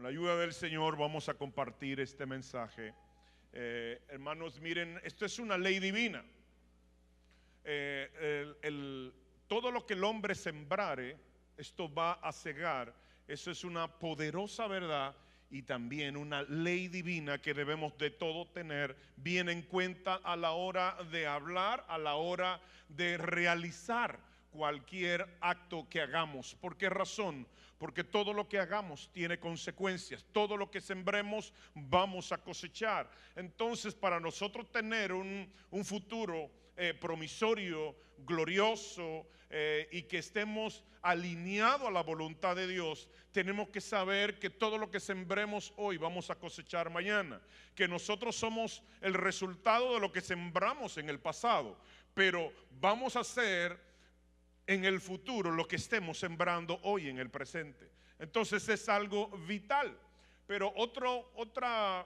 Con la ayuda del Señor vamos a compartir este mensaje. Hermanos, miren, esto es una ley divina. Todo lo que el hombre sembrare, esto va a cegar. Eso es una poderosa verdad y también una ley divina que debemos de todo tener bien en cuenta a la hora de hablar, a la hora de realizar cualquier acto que hagamos. ¿Por qué razón? Porque todo lo que hagamos tiene consecuencias. Todo lo que sembremos vamos a cosechar. Entonces, para nosotros tener un futuro promisorio, glorioso, y que estemos alineados a la voluntad de Dios, tenemos que saber que todo lo que sembremos hoy vamos a cosechar mañana, que nosotros somos el resultado de lo que sembramos en el pasado, pero vamos a hacer en el futuro lo que estemos sembrando hoy en el presente. Entonces es algo vital. Pero otra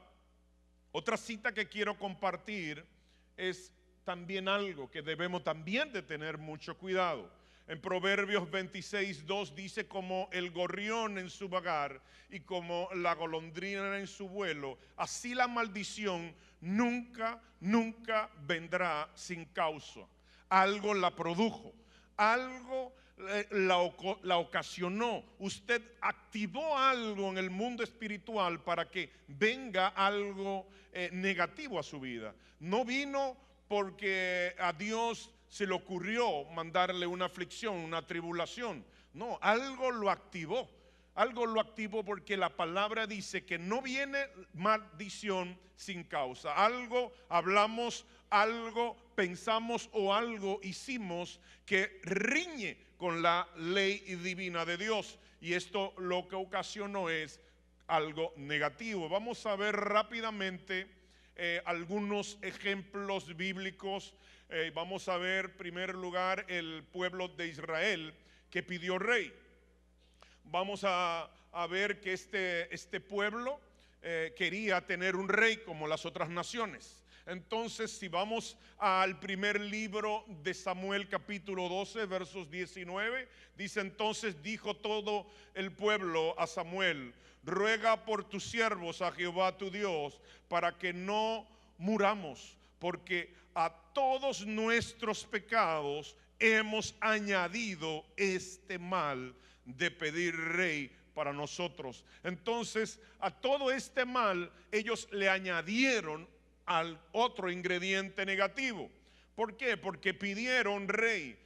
cita que quiero compartir es también algo que debemos también de tener mucho cuidado. En Proverbios 26:2 dice: como el gorrión en su vagar y como la golondrina en su vuelo, así la maldición nunca vendrá sin causa. Algo la produjo, algo la ocasionó. Usted activó algo en el mundo espiritual para que venga algo negativo a su vida. No vino porque a Dios se le ocurrió mandarle una aflicción, una tribulación. No, algo lo activó. Algo lo activó porque la palabra dice que no viene maldición sin causa. Algo hablamos, algo pensamos o algo hicimos que riñe con la ley divina de Dios. Y esto lo que ocasionó es algo negativo. Vamos a ver rápidamente algunos ejemplos bíblicos. Vamos a ver, en primer lugar, el pueblo de Israel que pidió rey. Vamos a ver que este pueblo quería tener un rey como las otras naciones. Entonces, si vamos al primer libro de Samuel, capítulo 12, versos 19, dice: entonces dijo todo el pueblo a Samuel: ruega por tus siervos a Jehová tu Dios, para que no muramos, porque a todos nuestros pecados hemos añadido este mal de pedir rey para nosotros. Entonces, a todo este mal ellos le añadieron al otro ingrediente negativo. ¿Por qué? Porque pidieron rey.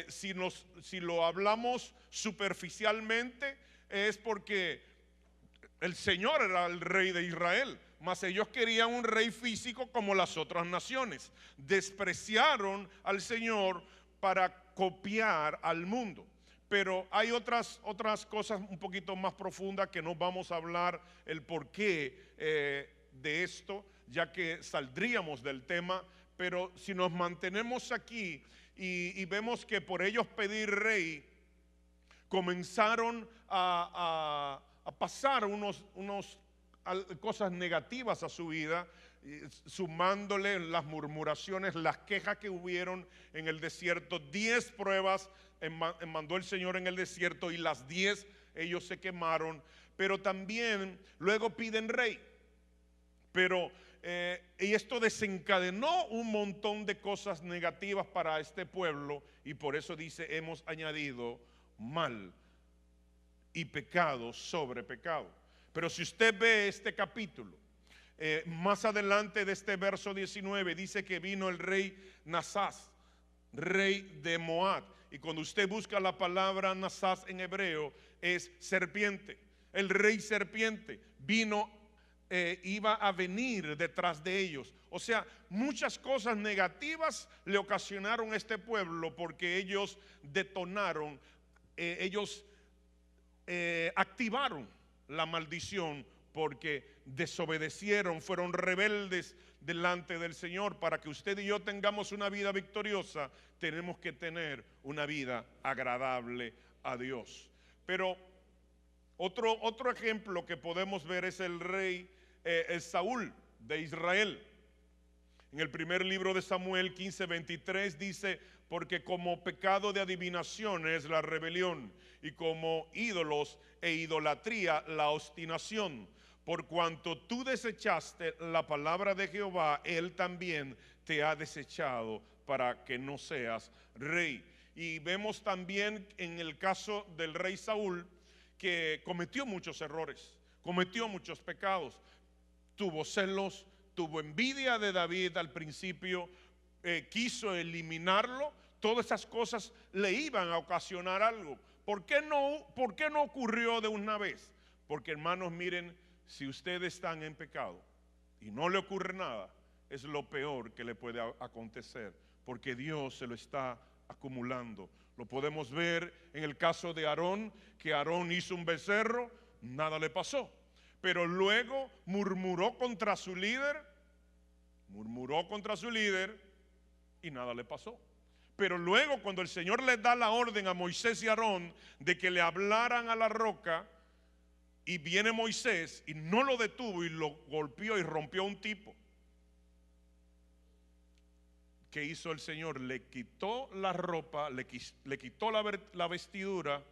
Si lo hablamos superficialmente, es porque el Señor era el rey de Israel, mas ellos querían un rey físico como las otras naciones. Despreciaron al Señor para copiar al mundo. Pero hay otras cosas un poquito más profundas que no vamos a hablar el porqué de esto, ya que saldríamos del tema. Pero si nos mantenemos aquí y vemos que por ellos pedir rey comenzaron a pasar unas cosas negativas a su vida, sumándole las murmuraciones, las quejas que hubieron en el desierto. 10 pruebas mandó el Señor en el desierto y las 10 ellos se quemaron. Pero también luego piden rey. Pero y esto desencadenó un montón de cosas negativas para este pueblo, y por eso dice: hemos añadido mal y pecado sobre pecado. Pero si usted ve este capítulo, más adelante de este verso 19, dice que vino el rey Nasas, rey de Moab. Y cuando usted busca la palabra Nasas en hebreo, es serpiente. El rey serpiente vino, iba a venir detrás de ellos. O sea, muchas cosas negativas le ocasionaron a este pueblo porque ellos detonaron, ellos activaron la maldición porque desobedecieron, fueron rebeldes delante del Señor. Para que usted y yo tengamos una vida victoriosa, tenemos que tener una vida agradable a Dios. Pero otro ejemplo que podemos ver es el rey Saúl de Israel. En el primer libro de Samuel 15:23 dice: porque como pecado de adivinación es la rebelión, y como ídolos e idolatría la obstinación. Por cuanto tú desechaste la palabra de Jehová, Él también te ha desechado para que no seas rey. Y vemos también en el caso del rey Saúl que cometió muchos errores, cometió muchos pecados, tuvo celos, tuvo envidia de David al principio, quiso eliminarlo. Todas esas cosas le iban a ocasionar algo. ¿Por qué no ocurrió de una vez? Porque, hermanos, miren, si ustedes están en pecado y no le ocurre nada, es lo peor que le puede acontecer, porque Dios se lo está acumulando. Lo podemos ver en el caso de Aarón, que Aarón hizo un becerro, nada le pasó, pero luego murmuró contra su líder y nada le pasó. Pero luego, cuando el Señor les da la orden a Moisés y Aarón de que le hablaran a la roca, y viene Moisés y no lo detuvo y lo golpeó y rompió a un tipo, ¿qué hizo el Señor? Le quitó la ropa, le quitó la vestidura,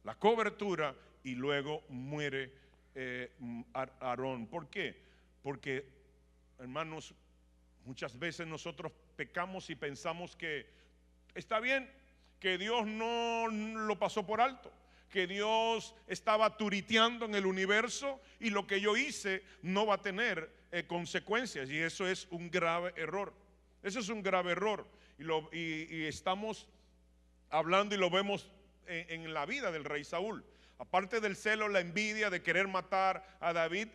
la cobertura, y luego muere Aarón. ¿Por qué? Porque, hermanos, muchas veces nosotros pecamos y pensamos que está bien, que Dios no lo pasó por alto, que Dios estaba turiteando en el universo y lo que yo hice no va a tener consecuencias, y eso es un grave error. Eso es un grave error, y estamos hablando y lo vemos en la vida del rey Saúl. Aparte del celo, la envidia de querer matar a David,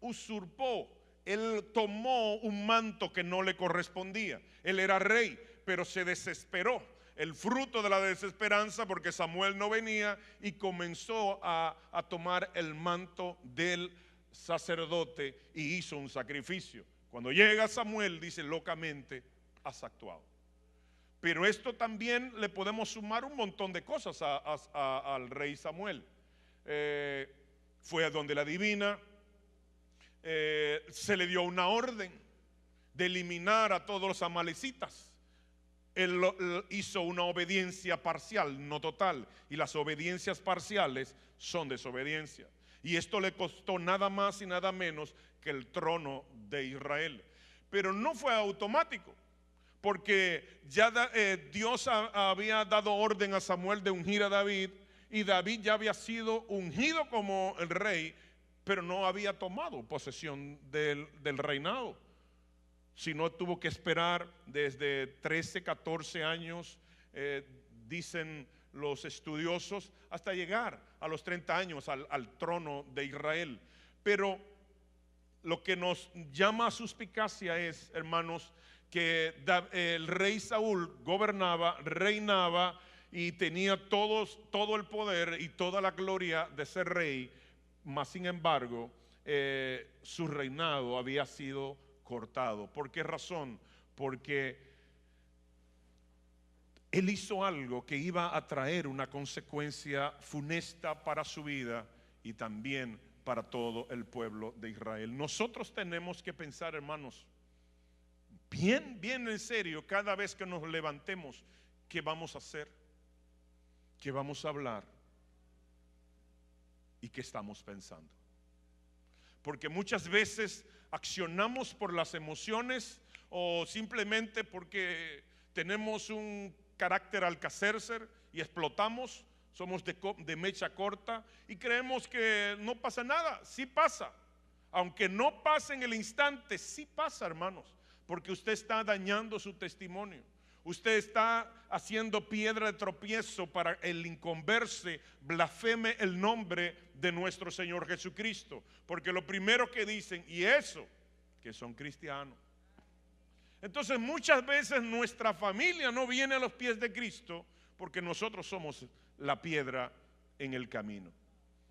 usurpó, él tomó un manto que no le correspondía. Él era rey, pero se desesperó, el fruto de la desesperanza, porque Samuel no venía, y comenzó a tomar el manto del sacerdote y hizo un sacrificio. Cuando llega Samuel, dice: locamente has actuado. Pero esto también le podemos sumar un montón de cosas al rey Samuel. Fue a donde la divina, se le dio una orden de eliminar a todos los amalecitas. Él hizo una obediencia parcial, no total, y las obediencias parciales son desobediencia. Y esto le costó nada más y nada menos que el trono de Israel. Pero no fue automático, porque ya Dios había dado orden a Samuel de ungir a David, y David ya había sido ungido como el rey, pero no había tomado posesión del reinado, sino tuvo que esperar desde 13, 14 años, dicen los estudiosos, hasta llegar a los 30 años al trono de Israel. Pero lo que nos llama a suspicacia es, hermanos, que el rey Saúl gobernaba, reinaba y tenía todo el poder y toda la gloria de ser rey, mas sin embargo su reinado había sido cortado. ¿Por qué razón? Porque él hizo algo que iba a traer una consecuencia funesta para su vida y también para todo el pueblo de Israel. Nosotros tenemos que pensar, hermanos, bien en serio, cada vez que nos levantemos, ¿qué vamos a hacer? ¿Qué vamos a hablar? ¿Y qué estamos pensando? Porque muchas veces accionamos por las emociones, o simplemente porque tenemos un carácter alcacércer y explotamos, somos de mecha corta y creemos que no pasa nada. Sí pasa, aunque no pase en el instante, sí pasa, hermanos, porque usted está dañando su testimonio. Usted está haciendo piedra de tropiezo para el inconverse, blasfeme el nombre de nuestro Señor Jesucristo. Porque lo primero que dicen, y eso, que son cristianos. Entonces muchas veces nuestra familia no viene a los pies de Cristo porque nosotros somos la piedra en el camino.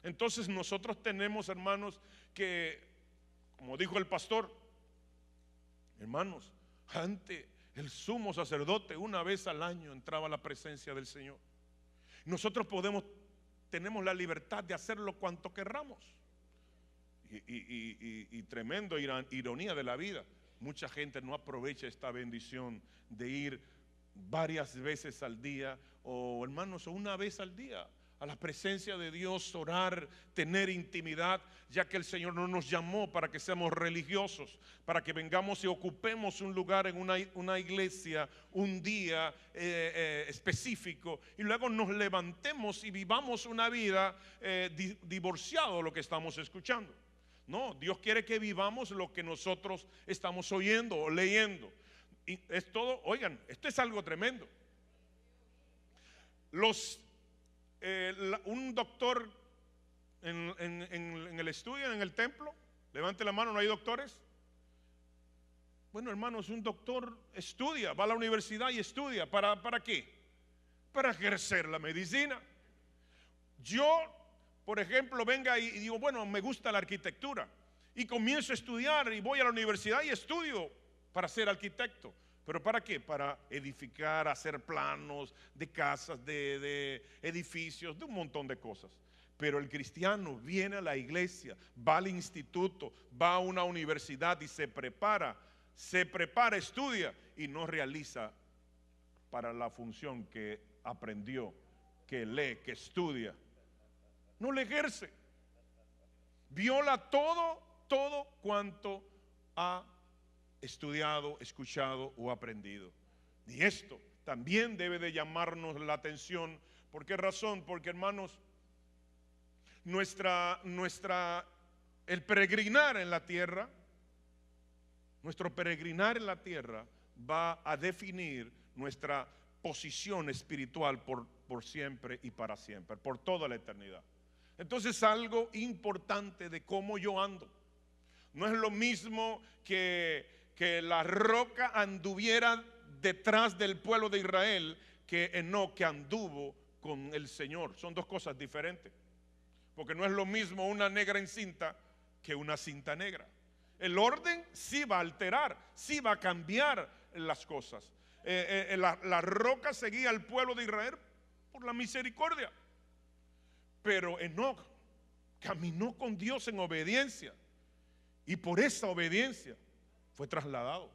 Entonces nosotros tenemos, hermanos, que, como dijo el pastor, hermanos, ante el sumo sacerdote una vez al año entraba a la presencia del Señor. Nosotros tenemos la libertad de hacerlo cuanto querramos. Y tremendo ironía de la vida, mucha gente no aprovecha esta bendición de ir varias veces al día, o hermanos, o una vez al día, a la presencia de Dios, orar, tener intimidad, ya que el Señor no nos llamó para que seamos religiosos, para que vengamos y ocupemos un lugar en una iglesia un día específico y luego nos levantemos y vivamos una vida divorciado de lo que estamos escuchando. No, Dios quiere que vivamos lo que nosotros estamos oyendo o leyendo. Y es todo, oigan, esto es algo tremendo. Un doctor en el estudio, en el templo, levante la mano, ¿no hay doctores? Bueno, hermanos, un doctor estudia, va a la universidad y estudia. ¿Para qué? Para ejercer la medicina. Yo, por ejemplo, venga y digo, bueno, me gusta la arquitectura y comienzo a estudiar y voy a la universidad y estudio para ser arquitecto. ¿Pero para qué? Para edificar, hacer planos de casas, de edificios, de un montón de cosas. Pero el cristiano viene a la iglesia, va al instituto, va a una universidad y se prepara, estudia y no realiza para la función que aprendió, que lee, que estudia. No le ejerce. Viola todo cuanto ha estudiado, escuchado o aprendido. Y esto también debe de llamarnos la atención. ¿Por qué razón? Porque, hermanos, el peregrinar en la tierra, nuestro peregrinar en la tierra va a definir nuestra posición espiritual por siempre y para siempre, por toda la eternidad. Entonces, algo importante de cómo yo ando. No es lo mismo que la roca anduviera detrás del pueblo de Israel que Enoc, que anduvo con el Señor. Son dos cosas diferentes. Porque no es lo mismo una negra encinta que una cinta negra. El orden sí va a alterar, sí va a cambiar las cosas. La roca seguía al pueblo de Israel por la misericordia. Pero Enoc caminó con Dios en obediencia. Y por esa obediencia fue trasladado.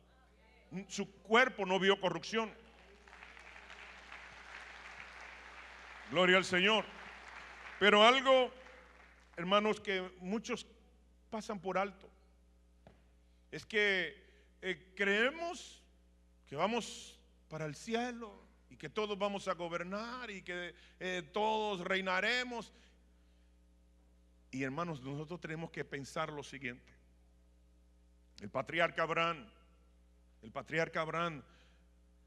Su cuerpo no vio corrupción. Gloria al Señor. Pero algo, hermanos, que muchos pasan por alto, es que creemos que vamos para el cielo y que todos vamos a gobernar y que todos reinaremos. Y, hermanos, nosotros tenemos que pensar lo siguiente. El patriarca Abraham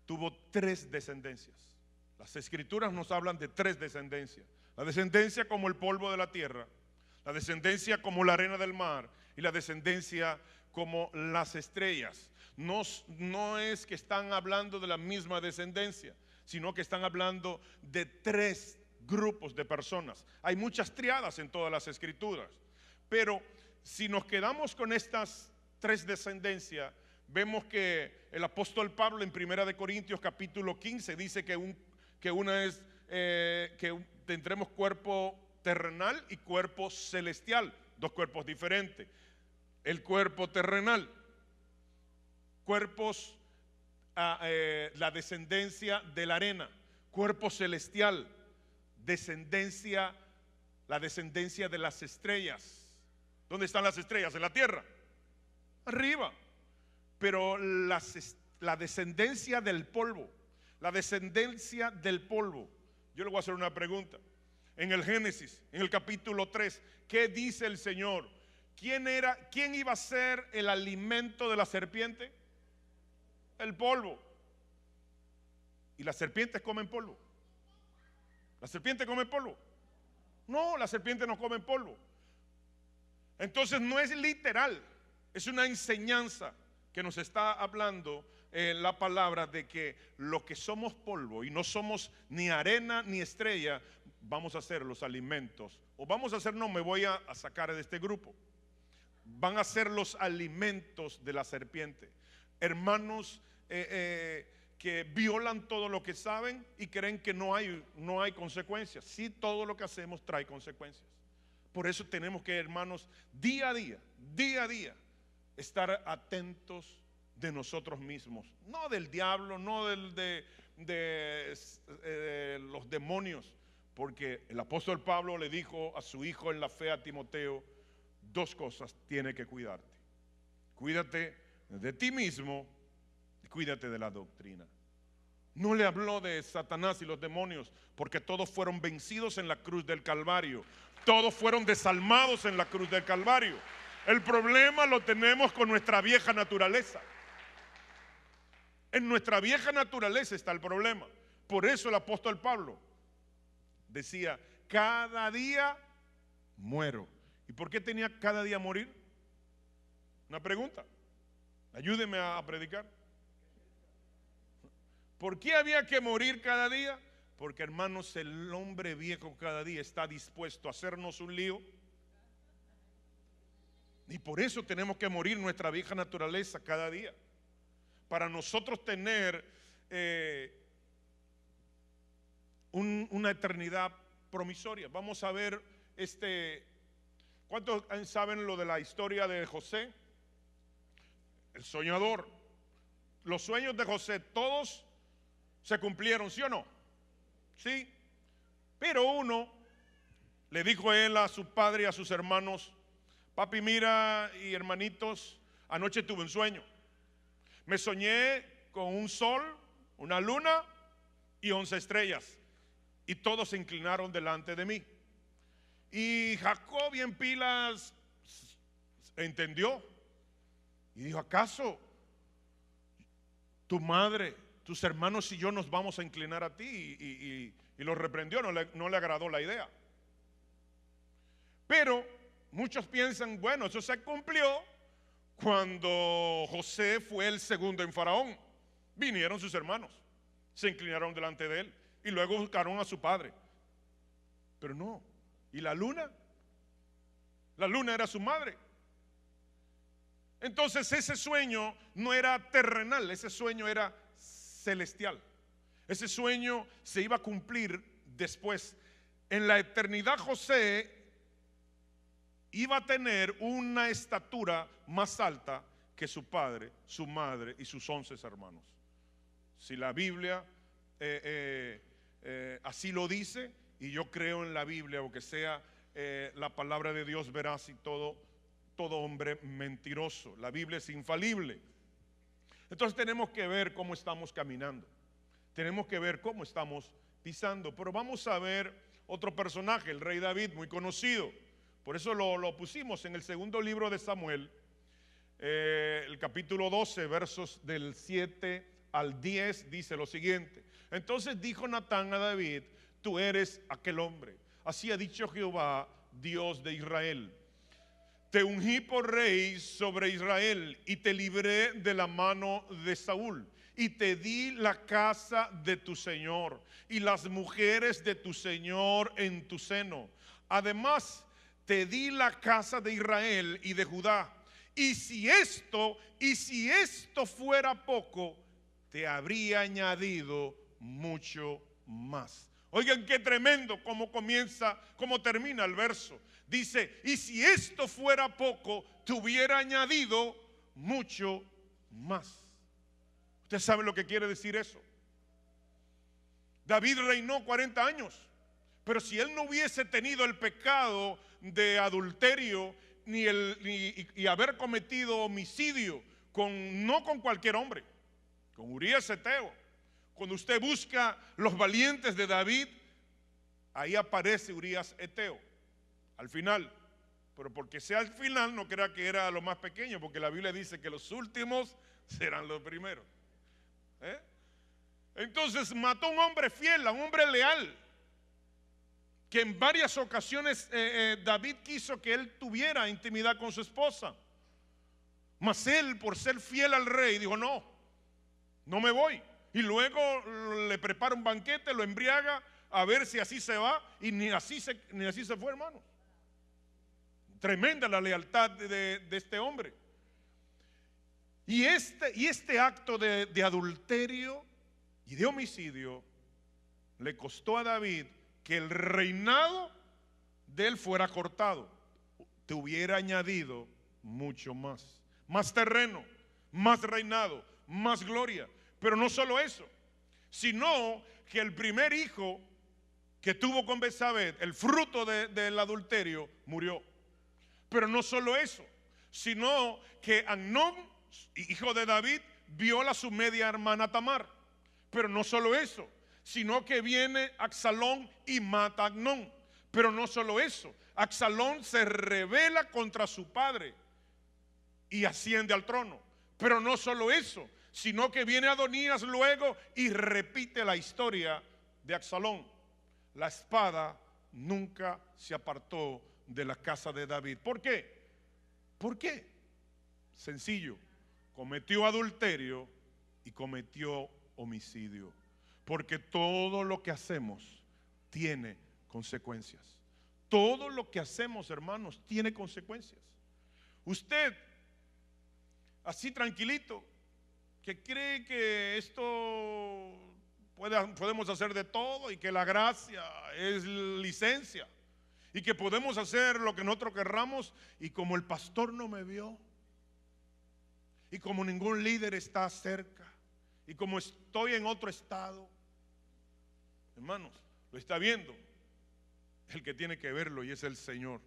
tuvo 3 descendencias. Las escrituras nos hablan de 3 descendencias. La descendencia como el polvo de la tierra, la descendencia como la arena del mar y la descendencia como las estrellas. No es que están hablando de la misma descendencia, sino que están hablando de 3 grupos de personas. Hay muchas triadas en todas las escrituras, pero si nos quedamos con estas 3 descendencias, vemos que el apóstol Pablo en 1 Corintios capítulo 15 dice que una es que tendremos cuerpo terrenal y cuerpo celestial, 2 cuerpos diferentes. El cuerpo terrenal, cuerpos, la descendencia de la arena. Cuerpo celestial, la descendencia de las estrellas. ¿Dónde están las estrellas? En la tierra, arriba. Pero la descendencia del polvo, yo le voy a hacer una pregunta. En el Génesis, en el capítulo 3, ¿qué dice el Señor? ¿Quién iba a ser el alimento de la serpiente? El polvo. ¿Y las serpientes comen polvo? ¿La serpiente come polvo? No, la serpiente no come polvo. Entonces no es literal, es una enseñanza que nos está hablando la palabra de que lo que somos polvo y no somos ni arena ni estrella, vamos a ser los alimentos. O vamos a hacer, no, me voy a sacar de este grupo. Van a ser los alimentos de la serpiente. Hermanos que violan todo lo que saben y creen que no hay consecuencias. Sí, todo lo que hacemos trae consecuencias. Por eso tenemos que, hermanos, día a día, estar atentos de nosotros mismos. No del diablo, no de los demonios, porque el apóstol Pablo le dijo a su hijo en la fe, a Timoteo, dos cosas tiene que cuidarte: cuídate de ti mismo y cuídate de la doctrina. No le habló de Satanás y los demonios, porque todos fueron vencidos en la cruz del Calvario, todos fueron desalmados en la cruz del Calvario. El problema lo tenemos con nuestra vieja naturaleza. En nuestra vieja naturaleza está el problema. Por eso el apóstol Pablo decía: cada día muero. ¿Y por qué tenía cada día morir? Una pregunta. Ayúdeme a predicar. ¿Por qué había que morir cada día? Porque, hermanos, el hombre viejo cada día está dispuesto a hacernos un lío. Y por eso tenemos que morir nuestra vieja naturaleza cada día, para nosotros tener una eternidad promisoria. Vamos a ver ¿cuántos saben lo de la historia de José? El soñador. Los sueños de José todos se cumplieron, ¿sí o no? Sí. Pero uno le dijo él a su padre y a sus hermanos: papi, mira, y hermanitos, anoche tuve un sueño. Me soñé con un sol, una luna y 11 estrellas, y todos se inclinaron delante de mí. Y Jacob, bien pilas, entendió y dijo: ¿acaso tu madre, tus hermanos y yo nos vamos a inclinar a ti? Y lo reprendió, no le agradó la idea. Pero muchos piensan: bueno, eso se cumplió cuando José fue el segundo en Faraón. Vinieron sus hermanos, se inclinaron delante de él y luego buscaron a su padre. Pero no. ¿Y la luna? La luna era su madre. Entonces ese sueño no era terrenal, ese sueño era celestial. Ese sueño se iba a cumplir después. En la eternidad José iba a tener una estatura más alta que su padre, su madre y sus 11 hermanos. Si la Biblia así lo dice, y yo creo en la Biblia, aunque sea la palabra de Dios veraz y todo hombre mentiroso. La Biblia es infalible. Entonces tenemos que ver cómo estamos caminando, tenemos que ver cómo estamos pisando. Pero vamos a ver otro personaje, el rey David, muy conocido. Por eso lo pusimos en el segundo libro de Samuel, el capítulo 12, versos del 7 al 10, dice lo siguiente: entonces dijo Natán a David: tú eres aquel hombre. Así ha dicho Jehová, Dios de Israel: te ungí por rey sobre Israel y te libré de la mano de Saúl, y te di la casa de tu señor y las mujeres de tu señor en tu seno. Además, te di la casa de Israel y de Judá. Y si esto fuera poco, te habría añadido mucho más. Oigan qué tremendo cómo comienza, cómo termina el verso. Dice: y si esto fuera poco, te hubiera añadido mucho más. ¿Usted sabe lo que quiere decir eso? David reinó 40 años, pero si él no hubiese tenido el pecado de adulterio y haber cometido homicidio no con cualquier hombre, con Urías Eteo. Cuando usted busca los valientes de David, ahí aparece Urías Eteo al final. Pero porque sea al final, no crea que era lo más pequeño, porque la Biblia dice que los últimos serán los primeros. Entonces mató a un hombre fiel, a un hombre leal, que en varias ocasiones David quiso que él tuviera intimidad con su esposa. Mas él, por ser fiel al rey, dijo: no me voy. Y luego le prepara un banquete, lo embriaga, a ver si así se va. Y ni así se fue, hermanos. Tremenda la lealtad de este hombre. Y este acto de adulterio y de homicidio le costó a David que el reinado de él fuera cortado. Te hubiera añadido mucho más. Más terreno, más reinado, más gloria. Pero no solo eso, sino que el primer hijo que tuvo con Betsabé, el fruto del adulterio, murió. Pero no solo eso, sino que Amnón, hijo de David, viola a su media hermana Tamar. Pero no solo eso, sino que viene Absalón y mata a Amnón. Pero no solo eso, Absalón se rebela contra su padre y asciende al trono. Pero no solo eso, sino que viene Adonías luego y repite la historia de Absalón. La espada nunca se apartó de la casa de David. ¿Por qué? ¿Por qué? Sencillo, cometió adulterio y cometió homicidio. Porque todo lo que hacemos tiene consecuencias. Todo lo que hacemos, hermanos, tiene consecuencias. Usted, así tranquilito, que cree que esto podemos hacer de todo y que la gracia es licencia y que podemos hacer lo que nosotros querramos, y como el pastor no me vio y como ningún líder está cerca y como estoy en otro estado, hermanos, lo está viendo el que tiene que verlo, y es el Señor,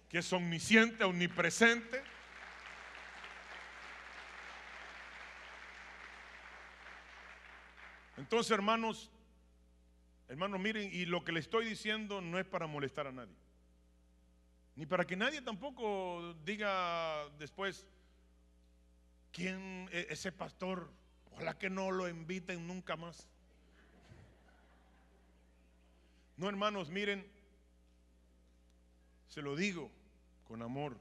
que es omnisciente, omnipresente. Entonces, hermanos, miren, y lo que le estoy diciendo no es para molestar a nadie, ni para que nadie tampoco diga después, ¿quién es ese pastor? Ojalá que no lo inviten nunca más. No, hermanos, miren, se lo digo con amor,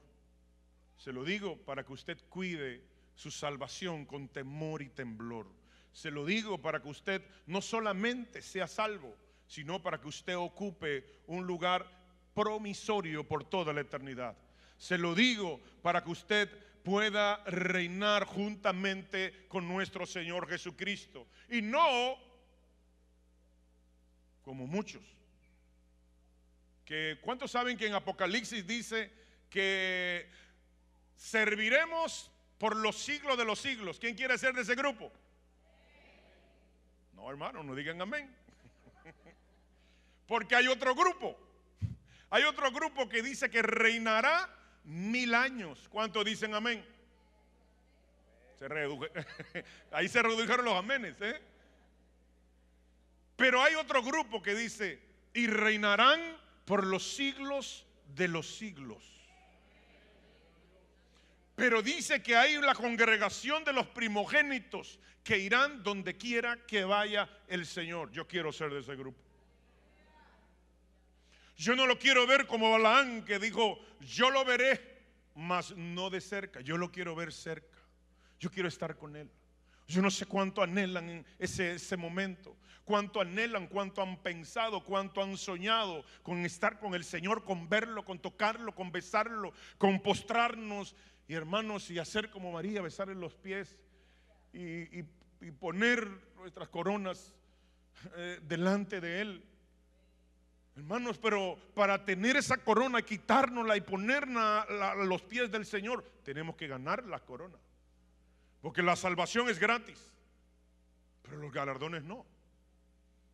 se lo digo para que usted cuide su salvación con temor y temblor. Se lo digo para que usted no solamente sea salvo, sino para que usted ocupe un lugar promisorio por toda la eternidad. Se lo digo para que usted pueda reinar juntamente con nuestro Señor Jesucristo. Y no como muchos. ¿Cuántos saben que en Apocalipsis dice que serviremos por los siglos de los siglos? ¿Quién quiere ser de ese grupo? No, hermano, no digan amén. Porque hay otro grupo. Hay otro grupo que dice que reinará 1000 años. ¿Cuántos dicen amén? Ahí se redujeron los amenes, ¿eh? Pero hay otro grupo que dice, y reinarán por los siglos de los siglos. Pero dice que hay la congregación de los primogénitos que irán donde quiera que vaya el Señor. Yo quiero ser de ese grupo. Yo no lo quiero ver como Balaán, que dijo, yo lo veré, mas no de cerca. Yo lo quiero ver cerca. Yo quiero estar con Él. Yo no sé cuánto anhelan ese momento, cuánto anhelan, cuánto han pensado, cuánto han soñado con estar con el Señor, con verlo, con tocarlo, con besarlo, con postrarnos, y hermanos, y hacer como María, besarle los pies y poner nuestras coronas delante de Él. Hermanos, pero para tener esa corona, quitárnosla y ponerla a los pies del Señor, tenemos que ganar la corona. Porque la salvación es gratis, pero los galardones no.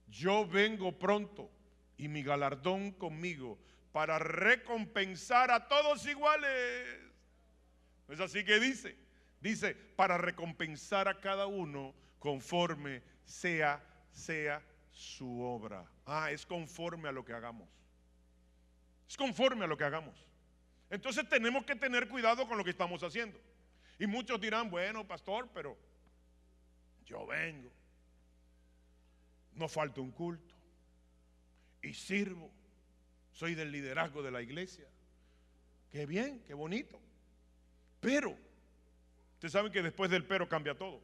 Yo vengo pronto y mi galardón conmigo para recompensar a todos iguales. ¿No es así que dice? Dice, para recompensar a cada uno conforme sea su obra. Es conforme a lo que hagamos. Es conforme a lo que hagamos. Entonces tenemos que tener cuidado con lo que estamos haciendo. Y muchos dirán, bueno, pastor, pero yo vengo, no falta un culto y sirvo, soy del liderazgo de la iglesia. Qué bien, qué bonito. Pero ustedes saben que después del pero cambia todo.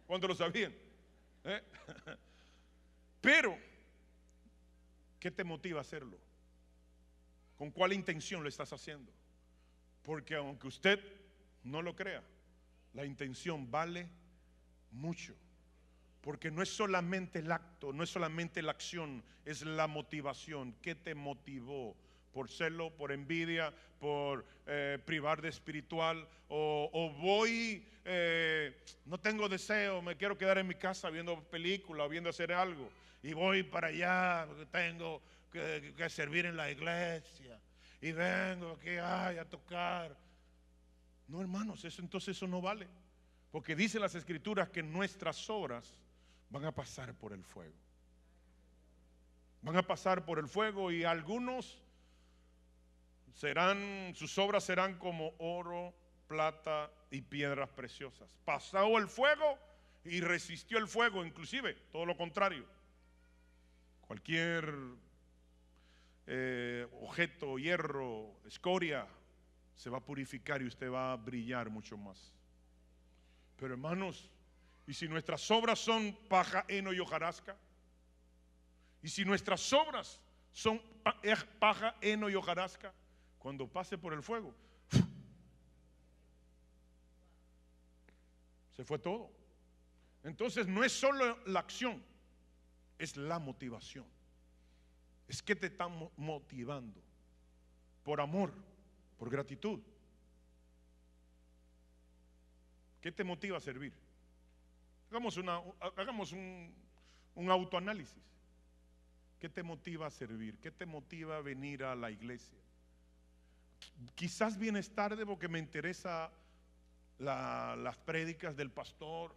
¿Cuántos lo sabían? Pero ¿qué te motiva a hacerlo? ¿Con cuál intención lo estás haciendo? Porque aunque usted no lo crea, la intención vale mucho. Porque no es solamente el acto, no es solamente la acción, es la motivación. ¿Qué te motivó por celo, por envidia, por privar de espiritual, o voy, no tengo deseo, me quiero quedar en mi casa viendo películas, viendo hacer algo, y voy para allá porque tengo que servir en la iglesia, y vengo aquí a tocar. No, hermanos, entonces eso no vale, porque dice las escrituras que nuestras obras van a pasar por el fuego. Van a pasar por el fuego, y algunos sus obras serán como oro, plata y piedras preciosas. Pasó el fuego y resistió el fuego, inclusive todo lo contrario. Cualquier objeto, hierro, escoria, se va a purificar y usted va a brillar mucho más. Pero hermanos, ¿y si nuestras obras son paja, heno y hojarasca? ¿Y si nuestras obras son paja, heno y hojarasca? Cuando pase por el fuego, se fue todo. Entonces no es solo la acción, es la motivación. Es que te están motivando por amor, por gratitud. ¿Qué te motiva a servir? Hagamos un autoanálisis. ¿Qué te motiva a servir? ¿Qué te motiva a venir a la iglesia? Quizás vienes tarde porque me interesa las prédicas del pastor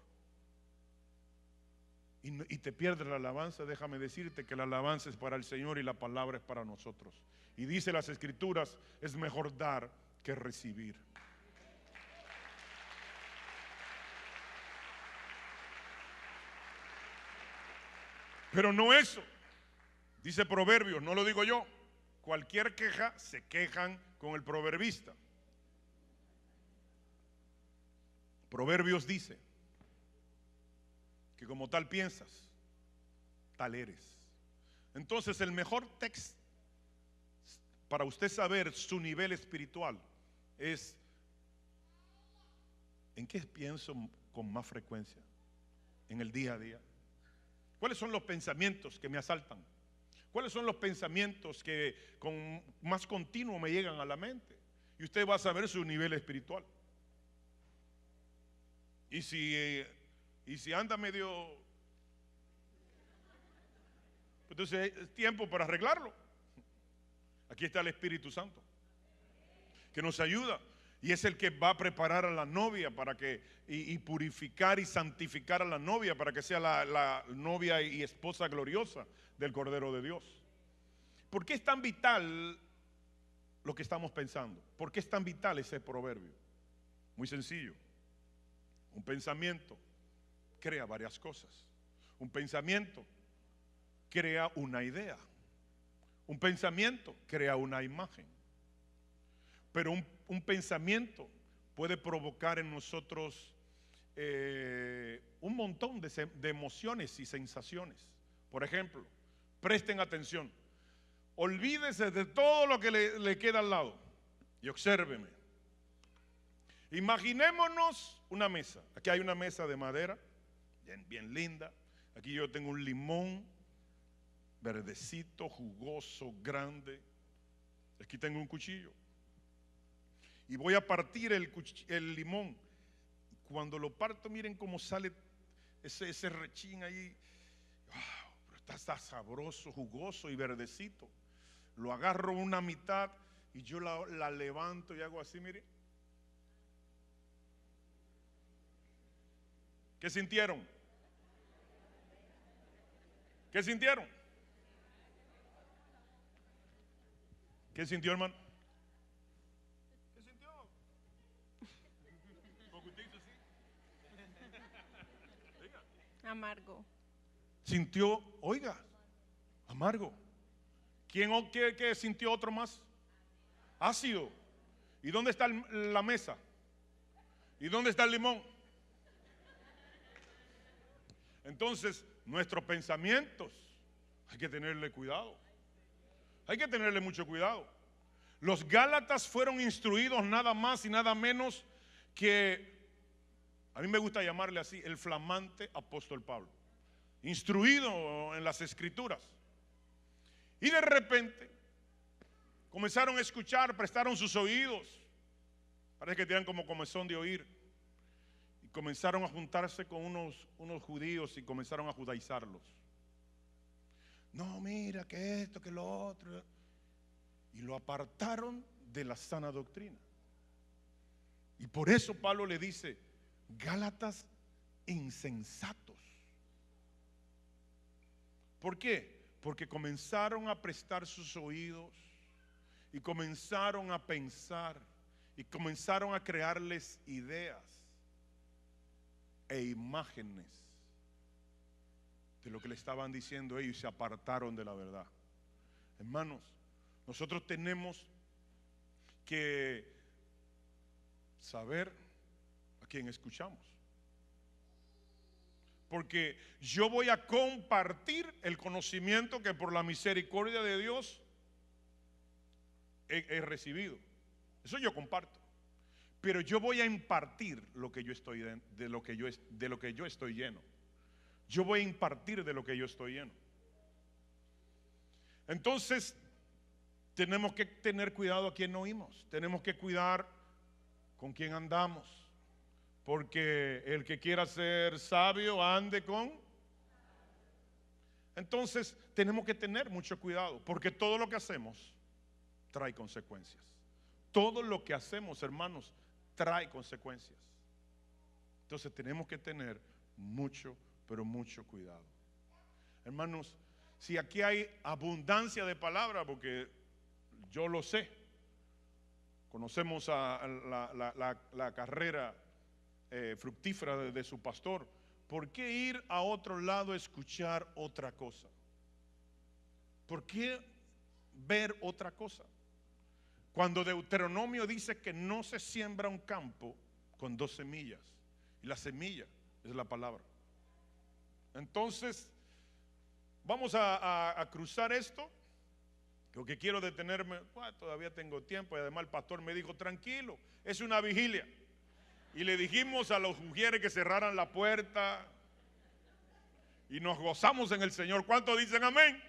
y te pierdes la alabanza. Déjame decirte que la alabanza es para el Señor y la palabra es para nosotros. Y dice las escrituras, es mejor dar que recibir. Pero no eso. Dice Proverbios, no lo digo yo. Cualquier queja se quejan con el proverbista. Proverbios dice que como tal piensas, tal eres. Entonces el mejor texto para usted saber su nivel espiritual es: ¿en qué pienso con más frecuencia en el día a día? ¿Cuáles son los pensamientos que me asaltan? ¿Cuáles son los pensamientos que con más continuo me llegan a la mente? Y usted va a saber su nivel espiritual. Y si anda medio, entonces es tiempo para arreglarlo. Aquí está el Espíritu Santo, que nos ayuda, y es el que va a preparar a la novia para que, y purificar y santificar a la novia para que sea la novia y esposa gloriosa del Cordero de Dios. ¿Por qué es tan vital lo que estamos pensando? ¿Por qué es tan vital ese proverbio? Muy sencillo. Un pensamiento crea varias cosas. Un pensamiento crea una idea. Un pensamiento crea una imagen. Pero un pensamiento puede provocar en nosotros un montón de emociones y sensaciones. Por ejemplo, presten atención. Olvídese de todo lo que le queda al lado y obsérveme. Imaginémonos una mesa. Aquí hay una mesa de madera, bien linda. Aquí yo tengo un limón verdecito, jugoso, grande. Aquí tengo un cuchillo. Y voy a partir el limón. Cuando lo parto, miren cómo sale ese rechín ahí. Wow, pero está sabroso, jugoso y verdecito. Lo agarro una mitad y yo la levanto y hago así, miren. ¿Qué sintieron? ¿Qué sintieron? ¿Qué sintió, hermano? ¿Qué sintió? Porque usted hizo así. Oiga. Amargo. Sintió, oiga, amargo. ¿Qué sintió otro más? Ácido. ¿Y dónde está la mesa? ¿Y dónde está el limón? Entonces, nuestros pensamientos hay que tenerle cuidado. Hay que tenerle mucho cuidado. Los Gálatas fueron instruidos nada más y nada menos que, a mí me gusta llamarle así, el flamante apóstol Pablo. Instruido en las escrituras. Y de repente Comenzaron a escuchar, prestaron sus oídos. Parece que tenían como comezón de oír. Y comenzaron a juntarse con unos judíos y comenzaron a judaizarlos. No, mira, que esto, que lo otro. Y lo apartaron de la sana doctrina. Y por eso Pablo le dice, Gálatas insensatos. ¿Por qué? Porque comenzaron a prestar sus oídos y comenzaron a pensar y comenzaron a crearles ideas e imágenes de lo que le estaban diciendo ellos y se apartaron de la verdad. Hermanos, nosotros tenemos que saber a quién escuchamos. Porque yo voy a compartir el conocimiento que por la misericordia de Dios he recibido. Eso yo comparto. Pero yo voy a impartir lo que yo estoy de lo que yo estoy lleno. Yo voy a impartir de lo que yo estoy lleno. Entonces, tenemos que tener cuidado a quién oímos. Tenemos que cuidar con quién andamos. Porque el que quiera ser sabio, ande con. Entonces, tenemos que tener mucho cuidado. Porque todo lo que hacemos trae consecuencias. Todo lo que hacemos, hermanos, trae consecuencias. Entonces, tenemos que tener mucho, pero mucho cuidado. Hermanos, si aquí hay abundancia de palabra, porque yo lo sé, conocemos la carrera fructífera de su pastor, ¿por qué ir a otro lado a escuchar otra cosa? ¿Por qué ver otra cosa? Cuando Deuteronomio dice que no se siembra un campo con 2 semillas, y la semilla es la palabra. Entonces, vamos a cruzar esto. Lo que quiero detenerme, todavía tengo tiempo, y además el pastor me dijo, tranquilo, es una vigilia. Y le dijimos a los mujeres que cerraran la puerta y nos gozamos en el Señor. ¿Cuántos dicen amén? Amén.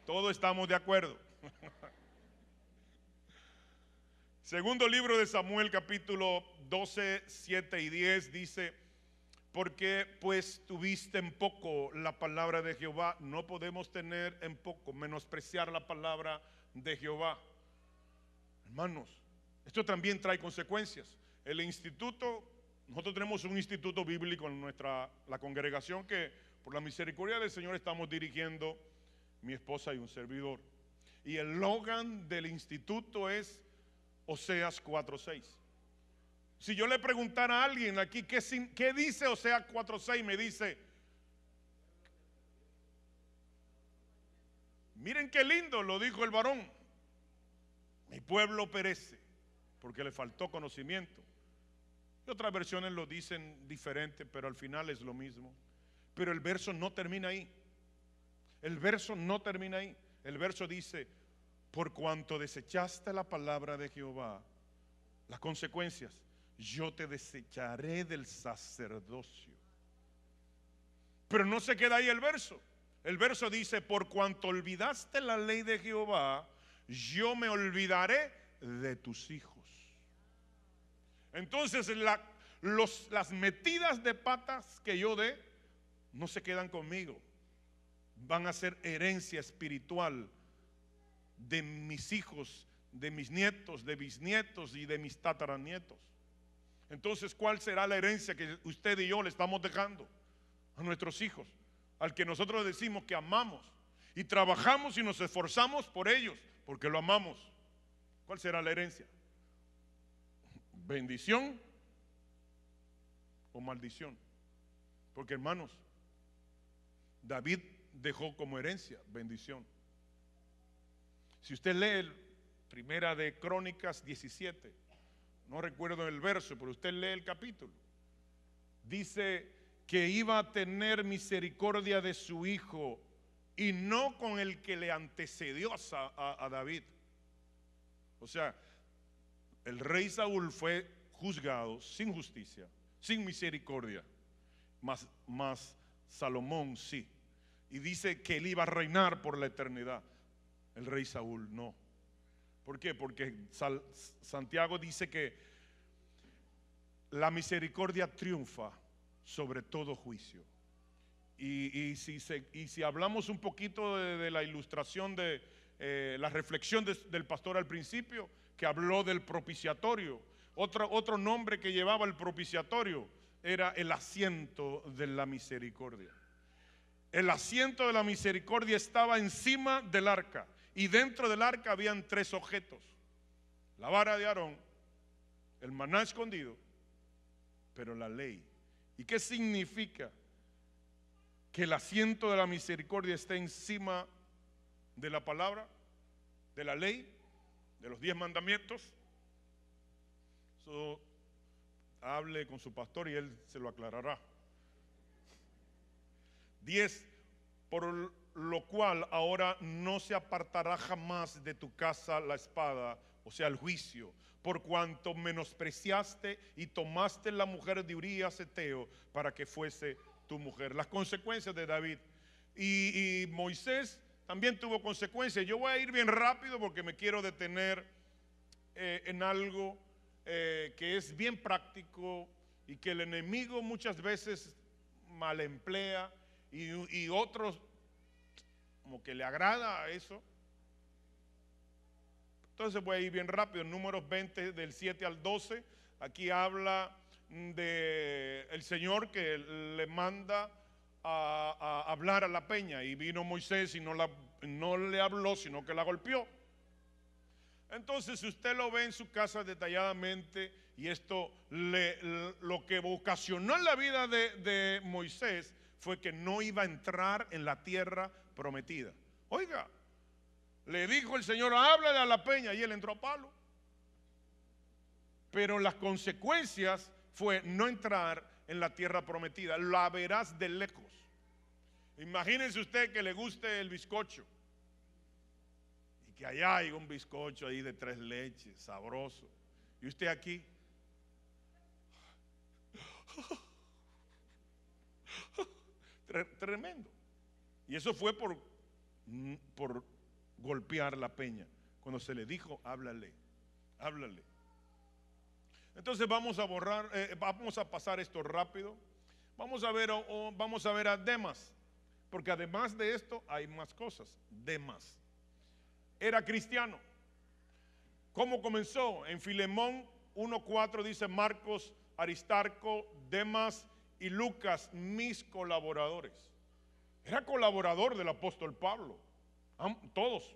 Todos estamos de acuerdo. Segundo libro de Samuel, capítulo 12, 7 y 10 dice, porque pues tuviste en poco la palabra de Jehová. No podemos tener en poco, menospreciar la palabra de Jehová. Hermanos, esto también trae consecuencias. El instituto, nosotros tenemos un instituto bíblico en la congregación que por la misericordia del Señor estamos dirigiendo mi esposa y un servidor. Y el eslogan del instituto es Oseas 4:6. Si yo le preguntara a alguien aquí ¿qué dice Oseas 4:6? Me dice, miren qué lindo, lo dijo el varón, mi pueblo perece porque le faltó conocimiento. Y otras versiones lo dicen diferente, pero al final es lo mismo. Pero el verso no termina ahí. El verso no termina ahí. El verso dice, por cuanto desechaste la palabra de Jehová, las consecuencias, yo te desecharé del sacerdocio. Pero no se queda ahí el verso. El verso dice, por cuanto olvidaste la ley de Jehová, yo me olvidaré de tus hijos. Entonces las metidas de patas que yo dé no se quedan conmigo. Van a ser herencia espiritual de mis hijos, de mis nietos, de bisnietos y de mis tataranietos. Entonces, ¿cuál será la herencia que usted y yo le estamos dejando a nuestros hijos? Al que nosotros decimos que amamos y trabajamos y nos esforzamos por ellos, porque lo amamos. ¿Cuál será la herencia? ¿Bendición o maldición? Porque, hermanos, David dejó como herencia bendición. Si usted lee Primera de Crónicas 17, no recuerdo el verso, pero usted lee el capítulo, dice que iba a tener misericordia de su hijo y no con el que le antecedió a David. O sea, el rey Saúl fue juzgado sin justicia, sin misericordia, mas Salomón sí. Y dice que él iba a reinar por la eternidad. El rey Saúl no. ¿Por qué? Porque Santiago dice que la misericordia triunfa sobre todo juicio. Y si hablamos un poquito de la ilustración de la reflexión del pastor al principio, que habló del propiciatorio, otro nombre que llevaba el propiciatorio era el asiento de la misericordia. El asiento de la misericordia estaba encima del arca, y dentro del arca habían 3 objetos: la vara de Aarón, el maná escondido, pero la ley. ¿Y qué significa que el asiento de la misericordia esté encima de la palabra, de la ley, de los 10 mandamientos? Eso hable con su pastor y él se lo aclarará. 10, por lo cual ahora no se apartará jamás de tu casa la espada, o sea, el juicio, por cuanto menospreciaste y tomaste la mujer de Urías Eteo para que fuese tu mujer. Las consecuencias de David. Y Moisés también tuvo consecuencias. Yo voy a ir bien rápido porque me quiero detener en algo que es bien práctico y que el enemigo muchas veces mal emplea, y otros como que le agrada a eso. Entonces voy a ir bien rápido. En Números 20 del 7 al 12, aquí habla de el Señor que le manda a hablar a la peña, y vino Moisés y no le habló, sino que la golpeó. Entonces, si usted lo ve en su casa detalladamente, y esto lo que ocasionó en la vida de Moisés fue que no iba a entrar en la tierra prometida. Oiga, le dijo el Señor: háblale a la peña, y él entró a palo. Pero las consecuencias fue no entrar en la tierra prometida. La verás de lejos. Imagínense usted que le guste el bizcocho, y que allá hay un bizcocho ahí de 3 leches, sabroso, y usted aquí tremendo. Y eso fue por golpear la peña, cuando se le dijo: háblale, háblale. Entonces vamos a pasar esto rápido. Vamos a ver a Demas, porque además de esto hay más cosas. Demas era cristiano. ¿Cómo comenzó? En Filemón 1:4 dice: Marcos, Aristarco, Demas y Lucas, mis colaboradores. Era colaborador del apóstol Pablo, todos.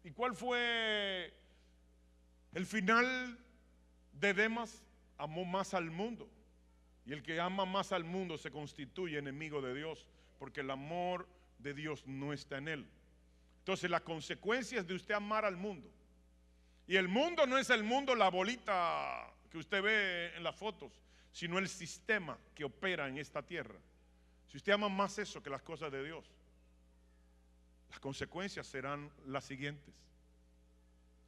¿Y cuál fue el final de Demas? Amó más al mundo, y el que ama más al mundo se constituye enemigo de Dios, porque el amor de Dios no está en él. Entonces, las consecuencias de usted amar al mundo, y el mundo no es el mundo, la bolita que usted ve en las fotos, sino el sistema que opera en esta tierra. Si usted ama más eso que las cosas de Dios, las consecuencias serán las siguientes.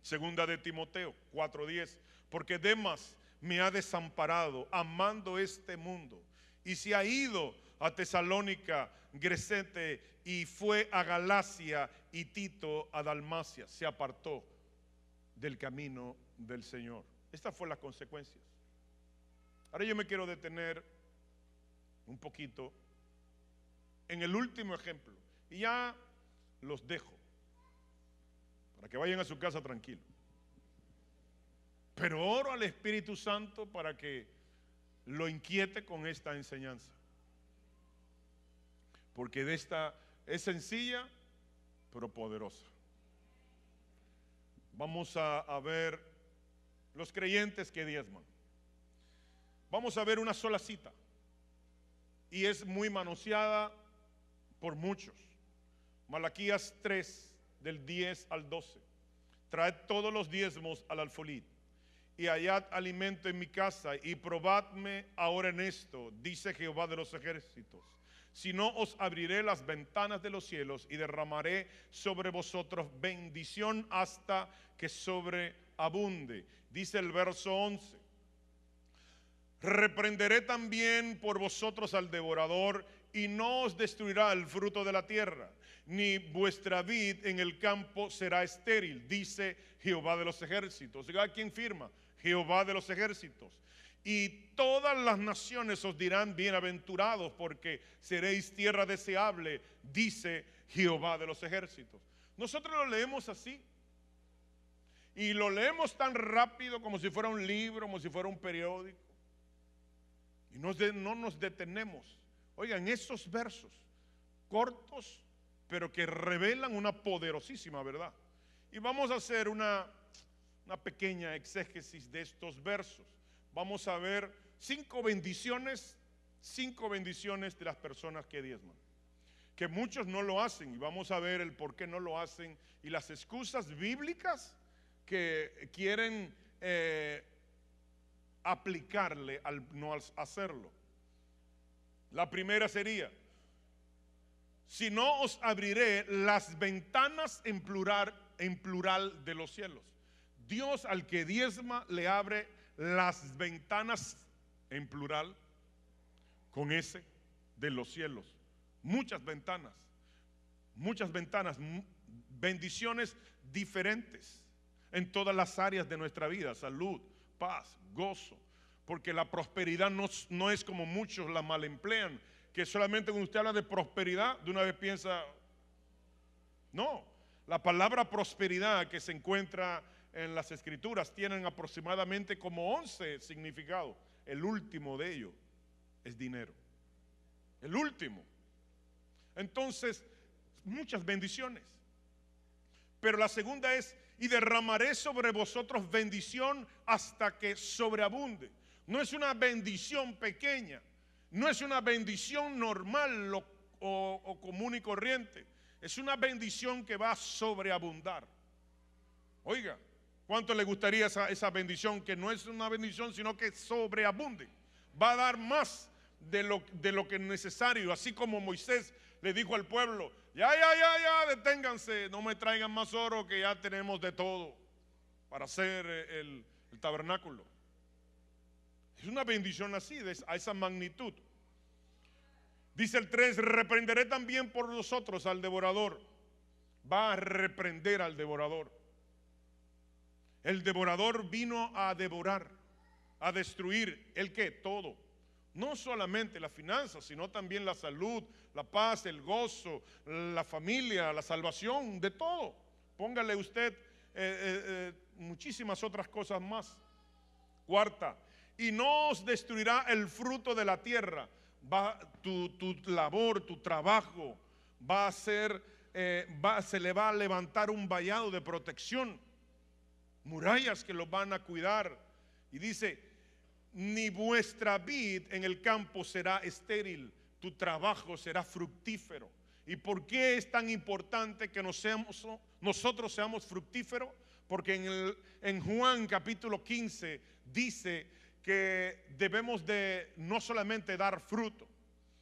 Segunda de Timoteo 4:10: porque Demas me ha desamparado amando este mundo, y se ha ido a Tesalónica, Gresete, y fue a Galacia, y Tito a Dalmacia. Se apartó del camino del Señor. Estas fueron las consecuencias. Ahora yo me quiero detener un poquito en el último ejemplo, y ya los dejo para que vayan a su casa tranquilos. Pero oro al Espíritu Santo para que lo inquiete con esta enseñanza, porque de esta es sencilla pero poderosa. Vamos a ver los creyentes que diezman. Vamos a ver una sola cita, y es muy manoseada por muchos. Malaquías 3 del 10 al 12: traed todos los diezmos al alfolí, y hallad alimento en mi casa, y probadme ahora en esto, dice Jehová de los ejércitos, si no os abriré las ventanas de los cielos y derramaré sobre vosotros bendición hasta que sobreabunde. Dice el verso 11: reprenderé también por vosotros al devorador, y no os destruirá el fruto de la tierra, ni vuestra vid en el campo será estéril, dice Jehová de los ejércitos. ¿A quién firma? Jehová de los ejércitos. Y todas las naciones os dirán bienaventurados, porque seréis tierra deseable, dice Jehová de los ejércitos. Nosotros lo leemos así. Y lo leemos tan rápido como si fuera un libro, como si fuera un periódico. Y no nos detenemos. Oigan, esos versos cortos, pero que revelan una poderosísima verdad. Y vamos a hacer una pequeña exégesis de estos versos. Vamos a ver 5 bendiciones de las personas que diezman. Que muchos no lo hacen, y vamos a ver el por qué no lo hacen y las excusas bíblicas que quieren aplicarle al no hacerlo. La primera sería: si no os abriré las ventanas en plural de los cielos. Dios al que diezma le abre las ventanas en plural con ese de los cielos. Muchas ventanas, bendiciones diferentes en todas las áreas de nuestra vida: salud, paz, gozo. Porque la prosperidad no es como muchos la mal emplean, que solamente cuando usted habla de prosperidad, de una vez piensa, no. La palabra prosperidad que se encuentra en las escrituras tienen aproximadamente como 11 significados. El último de ellos es dinero. El último. Entonces, muchas bendiciones. Pero la segunda es: y derramaré sobre vosotros bendición hasta que sobreabunde. No es una bendición pequeña, no es una bendición normal o común y corriente. Es una bendición que va a sobreabundar. Oiga, ¿cuánto le gustaría esa bendición? Que no es una bendición, sino que sobreabunde. Va a dar más de lo que es necesario. Así como Moisés le dijo al pueblo: ya, deténganse, no me traigan más oro, que ya tenemos de todo para hacer el tabernáculo. Es una bendición así, a esa magnitud. Dice el 3: reprenderé también por vosotros al devorador. Va a reprender al devorador. El devorador vino a devorar, a destruir. ¿El qué? Todo. No solamente las finanzas, sino también la salud, la paz, el gozo, la familia, la salvación, de todo. Póngale usted muchísimas otras cosas más. Cuarta: y no os destruirá el fruto de la tierra. Tu labor, tu trabajo va a ser, se le va a levantar un vallado de protección, murallas que los van a cuidar. Y dice: ni vuestra vid en el campo será estéril, tu trabajo será fructífero. ¿Y por qué es tan importante que nosotros seamos fructíferos? Porque en Juan capítulo 15 dice que debemos de no solamente dar fruto,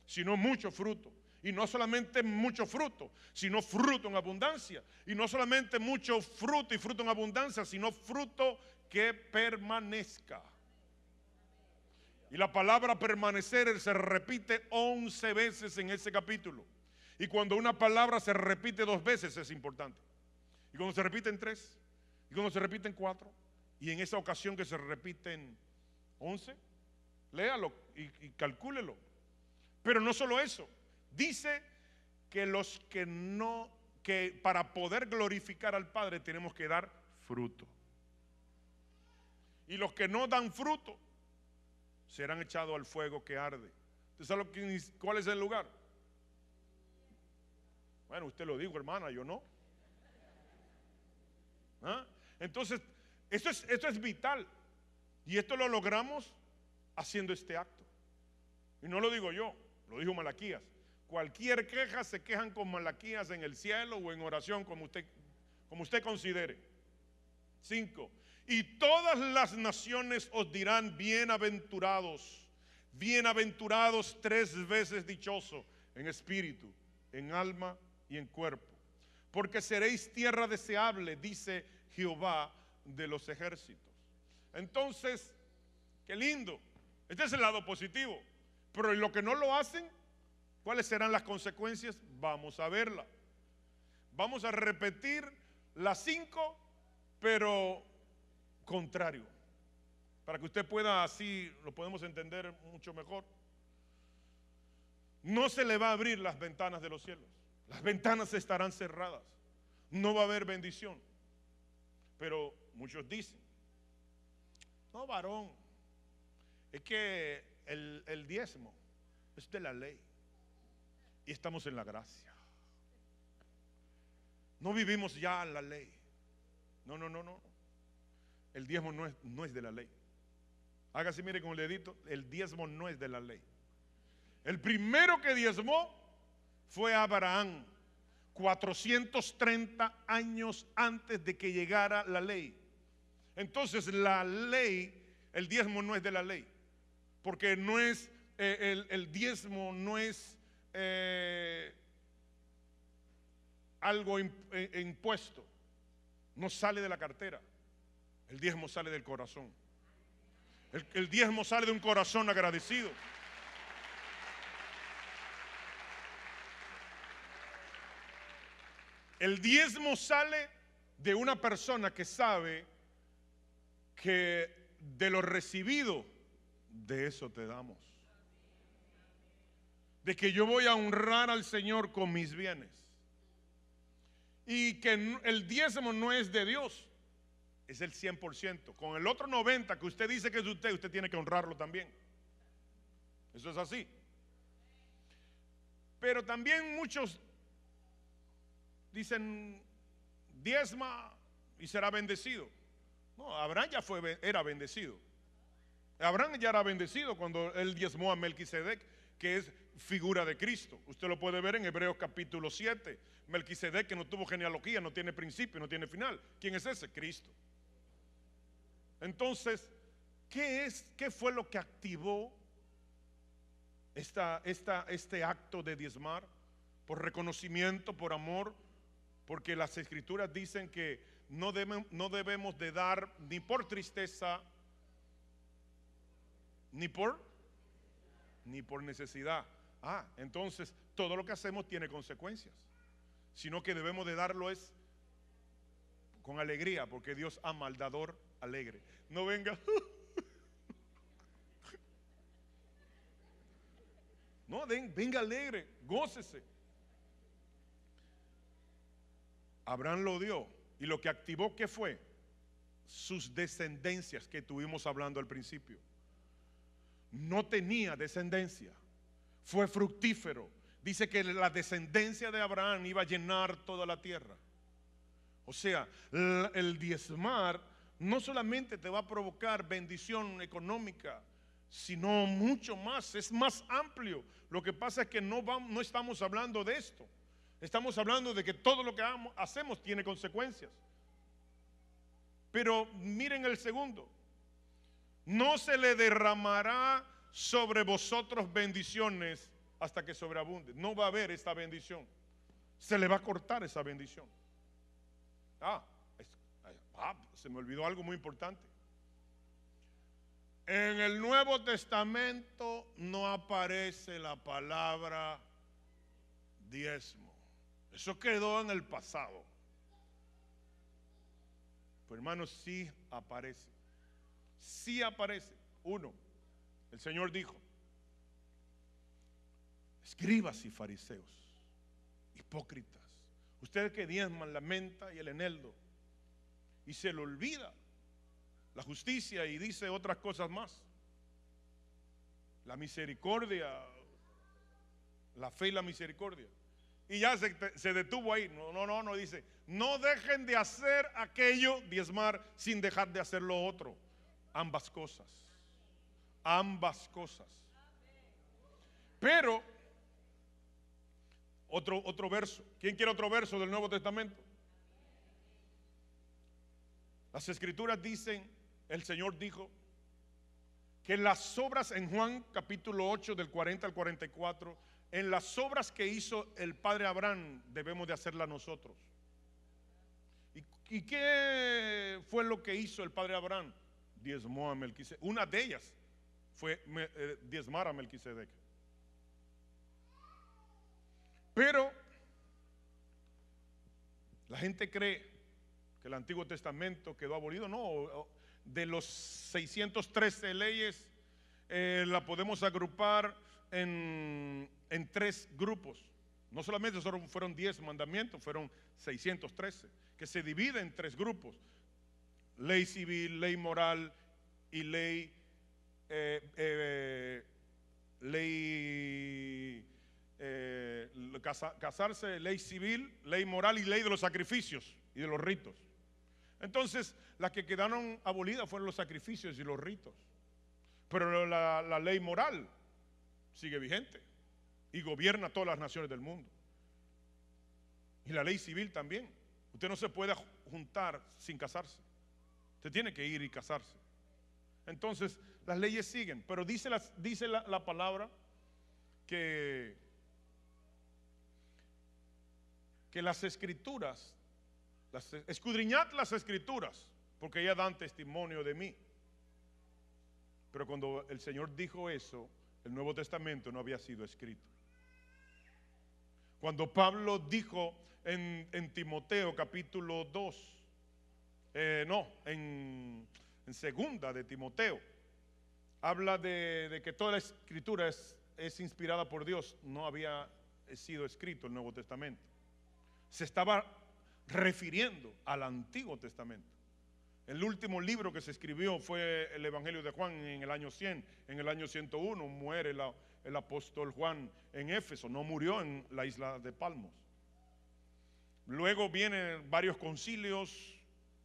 sino mucho fruto. Y no solamente mucho fruto, sino fruto en abundancia. Y no solamente mucho fruto y fruto en abundancia, sino fruto que permanezca. Y la palabra permanecer se repite 11 veces en ese capítulo. Y cuando una palabra se repite 2 veces es importante. Y cuando se repiten 3, y cuando se repiten 4, y en esa ocasión que se repiten 11, léalo y calcúlelo. Pero no solo eso, dice que que para poder glorificar al Padre tenemos que dar fruto. Y los que no dan fruto serán echados al fuego que arde. ¿Usted sabe cuál es el lugar? Bueno, usted lo dijo, hermana, yo no. ¿Ah? Entonces, esto es vital. Y esto lo logramos haciendo este acto. Y no lo digo yo, lo dijo Malaquías. Cualquier queja se quejan con Malaquías en el cielo o en oración, como usted considere. 5. Y todas las naciones os dirán bienaventurados. Bienaventurados 3 veces dichoso, en espíritu, en alma y en cuerpo. Porque seréis tierra deseable, dice Jehová de los ejércitos. Entonces, qué lindo. Este es el lado positivo. Pero lo que no lo hacen, ¿Cuáles serán las consecuencias? Vamos a verla. Vamos a repetir las 5, pero contrario, para que usted pueda, así lo podemos entender mucho mejor. No se le va a abrir las ventanas de los cielos. Las ventanas estarán cerradas. No va a haber bendición. Pero muchos dicen, no, varón, es que el diezmo es de la ley y estamos en la gracia. No vivimos ya en la ley. No. El diezmo no es de la ley. Hágase, mire con el dedito, el diezmo no es de la ley. El primero que diezmó fue Abraham, 430 años antes de que llegara la ley. Entonces la ley, el diezmo no es de la ley, porque no es, el diezmo no es algo impuesto, no sale de la cartera. El diezmo sale del corazón. El diezmo sale de un corazón agradecido. El diezmo sale de una persona que sabe que de lo recibido, de eso te damos. De que yo voy a honrar al Señor con mis bienes. Y que el diezmo no es de Dios, es el 100%. Con el otro 90% que usted dice que es de usted, usted tiene que honrarlo también. Eso es así. Pero también muchos dicen, diezma y será bendecido. No, Abraham ya era bendecido. Abraham ya era bendecido cuando él diezmó a Melquisedec, que es figura de Cristo. Usted lo puede ver en Hebreos capítulo 7. Melquisedec, que no tuvo genealogía, no tiene principio, no tiene final. ¿Quién es ese? Cristo. Entonces, ¿qué fue lo que activó este acto de diezmar? Por reconocimiento, por amor, porque las escrituras dicen que no debemos de dar ni por tristeza, ni por necesidad. Entonces todo lo que hacemos tiene consecuencias, sino que debemos de darlo es con alegría, porque Dios ama al dador alegre. No venga no, venga alegre, gócese. Abraham lo dio, y lo que activó, ¿qué fue? Sus descendencias, que estuvimos hablando al principio. No tenía descendencia, fue fructífero. Dice que la descendencia de Abraham iba a llenar toda la tierra. O sea, el diezmar no solamente te va a provocar bendición económica, sino mucho más, es más amplio. Lo que pasa es que no estamos hablando de esto. Estamos hablando de que todo lo que hacemos tiene consecuencias. Pero miren el segundo. No se le derramará sobre vosotros bendiciones hasta que sobreabunde. No va a haber esta bendición. Se le va a cortar esa bendición. Se me olvidó algo muy importante. En el Nuevo Testamento no aparece la palabra diezmo. Eso quedó en el pasado. Pues hermanos, sí aparece. Sí aparece. Uno, el Señor dijo: escribas y fariseos, hipócritas, ustedes que diezman la menta y el eneldo, y se le olvida la justicia y dice otras cosas más, la misericordia, la fe y la misericordia. Y ya se detuvo ahí. No, dice: no dejen de hacer aquello, diezmar, sin dejar de hacer lo otro. Ambas cosas. Ambas cosas. Pero otro verso. ¿Quién quiere otro verso del Nuevo Testamento? Las escrituras dicen, el Señor dijo que las obras, en Juan capítulo 8 del 40 al 44, en las obras que hizo el padre Abraham debemos de hacerlas nosotros. ¿Y qué fue lo que hizo el padre Abraham? Diezmó a Melquisedec. Una de ellas fue diezmar a Melquisedec. Pero la gente cree que el Antiguo Testamento quedó abolido. No, de los 613 leyes la podemos agrupar en 3 grupos. No solamente fueron 10 mandamientos, fueron 613, que se divide en 3 grupos: ley civil, ley moral y casarse, ley civil, ley moral y ley de los sacrificios y de los ritos. Entonces, las que quedaron abolidas fueron los sacrificios y los ritos. Pero la ley moral sigue vigente y gobierna todas las naciones del mundo. Y la ley civil también. Usted no se puede juntar sin casarse. Usted tiene que ir y casarse. Entonces, las leyes siguen. Pero dice la palabra que las escrituras, escudriñad las escrituras, porque ellas dan testimonio de mí. Pero cuando el Señor dijo eso, el Nuevo Testamento no había sido escrito. Cuando Pablo dijo en Timoteo capítulo 2, en segunda de Timoteo, habla de que toda la escritura es inspirada por Dios. No había sido escrito el Nuevo Testamento. Se estaba refiriendo al Antiguo Testamento. El último libro que se escribió fue el Evangelio de Juan en el año 100. En el año 101 muere el apóstol Juan en Éfeso. No murió en la isla de Patmos. Luego vienen varios concilios,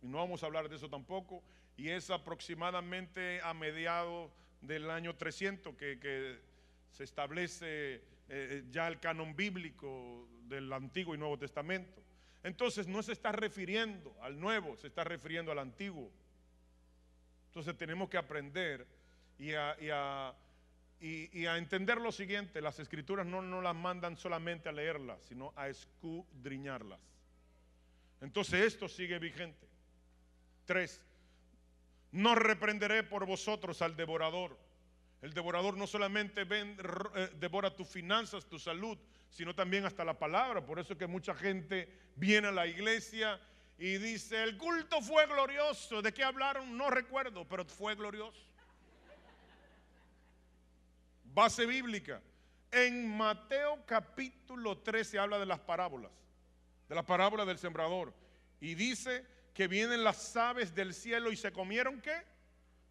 y no vamos a hablar de eso tampoco, y es aproximadamente a mediados del año 300 que se establece ya el canon bíblico del Antiguo y Nuevo Testamento. Entonces no se está refiriendo al Nuevo, se está refiriendo al Antiguo. Entonces tenemos que aprender y a entender lo siguiente: las escrituras no las mandan solamente a leerlas, sino a escudriñarlas. Entonces esto sigue vigente. 3. No reprenderé por vosotros al devorador. El devorador no solamente devora tus finanzas, tu salud, sino también hasta la palabra. Por eso es que mucha gente viene a la iglesia y dice: el culto fue glorioso. ¿De qué hablaron? No recuerdo, pero fue glorioso. Base bíblica. En Mateo capítulo 13 habla de las parábolas, de la parábola del sembrador, y dice que vienen las aves del cielo y se comieron ¿qué?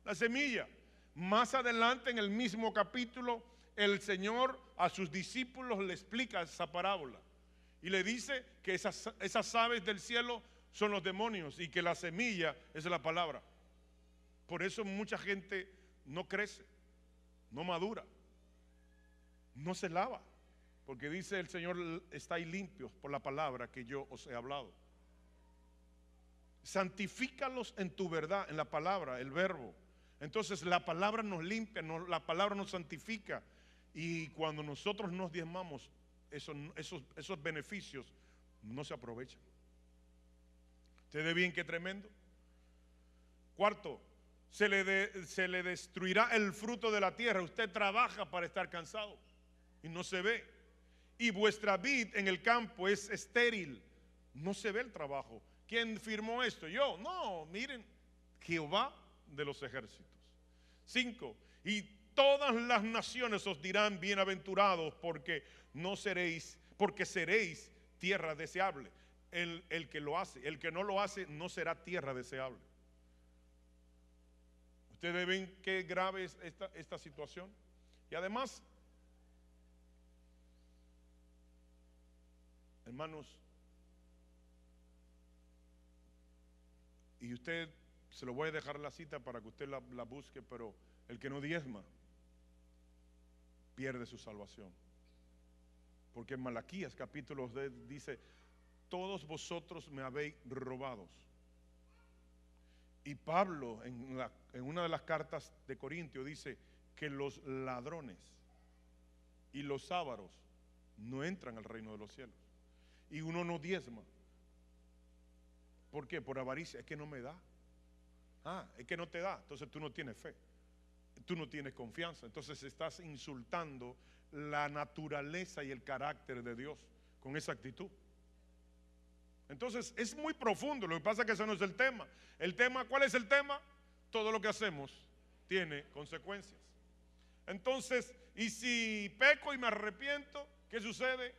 La semilla. Más adelante en el mismo capítulo, el Señor a sus discípulos le explica esa parábola y le dice que esas aves del cielo son los demonios y que la semilla es la palabra. Por eso mucha gente no crece, no madura, no se lava, porque dice el Señor: estáis limpios por la palabra que yo os he hablado. Santifícalos en tu verdad, en la palabra, el verbo. Entonces la palabra nos limpia, la palabra nos santifica. Y cuando nosotros nos diezmamos, esos beneficios no se aprovechan. ¿Usted ve bien qué tremendo? 4. Se le destruirá el fruto de la tierra. Usted trabaja para estar cansado y no se ve. Y vuestra vid en el campo es estéril. No se ve el trabajo. ¿Quién firmó esto? Yo. No, miren, Jehová de los ejércitos. 5. Y todas las naciones os dirán: bienaventurados, porque seréis tierra deseable. El que lo hace. El que no lo hace no será tierra deseable. Ustedes ven qué grave es esta situación. Y además, hermanos, y usted, se lo voy a dejar la cita para que usted la busque, pero el que no diezma pierde su salvación. Porque en Malaquías capítulo 10 dice: todos vosotros me habéis robados. Y Pablo en una de las cartas de Corintios dice que los ladrones y los ávaros no entran al reino de los cielos. Y uno no diezma. ¿Por qué? Por avaricia. Es que no me da. Es que no te da. Entonces tú no tienes fe. Tú no tienes confianza. Entonces estás insultando la naturaleza y el carácter de Dios. con esa actitud. Entonces es muy profundo. Lo que pasa es que ese no es el tema. El tema, ¿cuál es el tema? Todo lo que hacemos tiene consecuencias. Entonces, y si peco y me arrepiento, ¿qué sucede?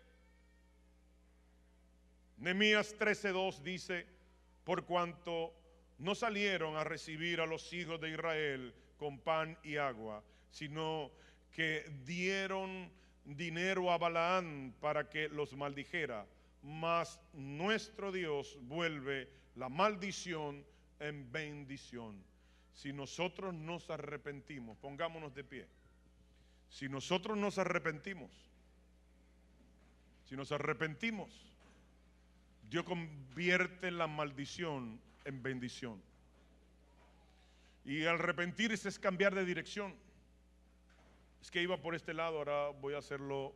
Nehemías 13:2 dice: por cuanto no salieron a recibir a los hijos de Israel con pan y agua, sino que dieron dinero a Balaán para que los maldijera, mas nuestro Dios vuelve la maldición en bendición. Si nosotros nos arrepentimos, pongámonos de pie. Si nosotros nos arrepentimos, Dios convierte la maldición en bendición. Y arrepentirse es cambiar de dirección. Es que iba por este lado, ahora voy a hacerlo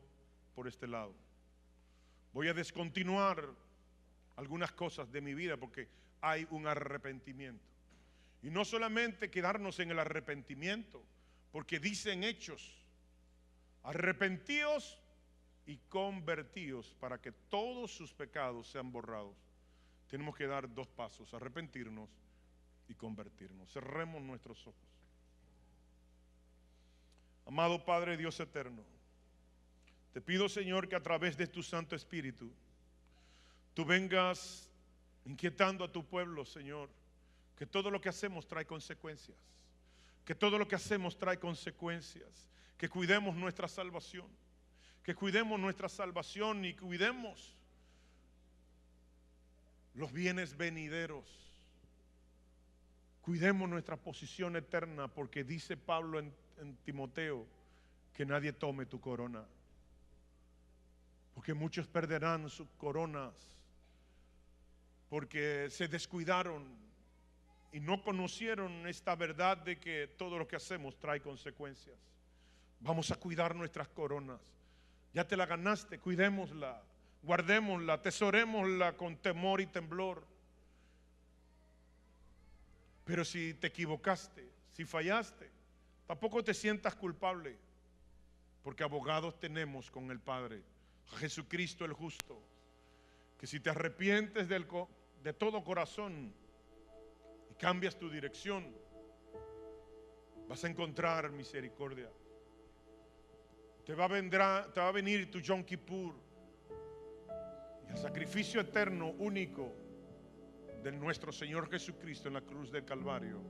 por este lado. Voy a descontinuar algunas cosas de mi vida porque hay un arrepentimiento. Y no solamente quedarnos en el arrepentimiento, porque dicen Hechos: arrepentíos y convertíos para que todos sus pecados sean borrados. Tenemos que dar dos pasos: arrepentirnos y convertirnos. Cerremos nuestros ojos. Amado Padre, Dios eterno, te pido, Señor, que a través de tu Santo Espíritu tú vengas inquietando a tu pueblo, Señor, que todo lo que hacemos trae consecuencias, que todo lo que hacemos trae consecuencias, que cuidemos nuestra salvación, y cuidemos los bienes venideros, cuidemos nuestra posición eterna, porque dice Pablo en Timoteo que nadie tome tu corona, porque muchos perderán sus coronas porque se descuidaron y no conocieron esta verdad de que todo lo que hacemos trae consecuencias. Vamos a cuidar nuestras coronas. Ya te la ganaste, cuidémosla, guardémosla, atesorémosla con temor y temblor. Pero si te equivocaste, si fallaste, tampoco te sientas culpable, porque abogados tenemos con el Padre, a Jesucristo el justo, que si te arrepientes de todo corazón y cambias tu dirección, vas a encontrar misericordia. Te va a venir tu Yom Kippur, y el sacrificio eterno único de nuestro Señor Jesucristo en la cruz del Calvario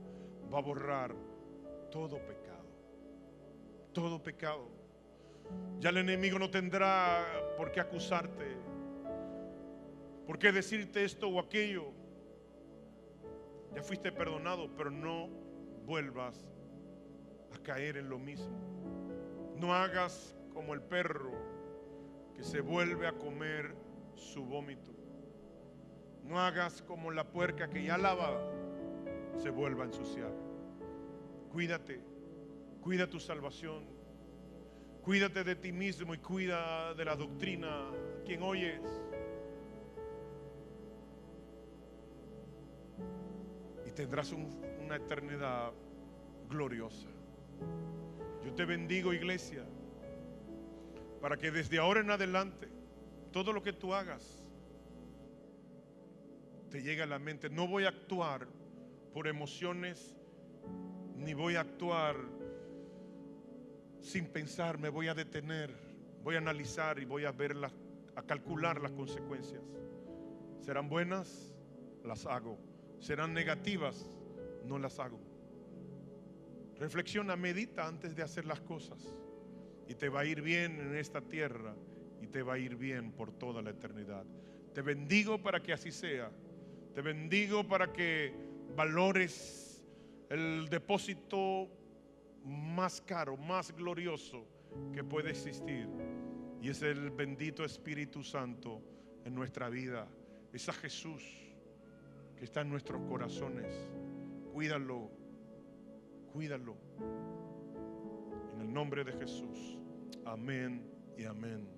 va a borrar todo pecado, todo pecado. Ya el enemigo no tendrá por qué acusarte, por qué decirte esto o aquello. Ya fuiste perdonado, pero no vuelvas a caer en lo mismo. No hagas como el perro que se vuelve a comer su vómito. No hagas como la puerca que ya lava se vuelva a ensuciar. Cuídate, cuida tu salvación, cuídate de ti mismo y cuida de la doctrina a quien oyes. Y tendrás una eternidad gloriosa. Yo te bendigo, iglesia, para que desde ahora en adelante todo lo que tú hagas te llegue a la mente. No voy a actuar por emociones, ni voy a actuar sin pensar. Me voy a detener, voy a analizar y voy a calcular las consecuencias. ¿Serán buenas? Las hago. ¿Serán negativas? No las hago. Reflexiona, medita antes de hacer las cosas, y te va a ir bien en esta tierra y te va a ir bien por toda la eternidad. Te bendigo para que así sea. Te bendigo para que valores el depósito más caro, más glorioso que puede existir, y es el bendito Espíritu Santo en nuestra vida. Es a Jesús que está en nuestros corazones. Cuídalo, cuídalo. En el nombre de Jesús. Amén y amén.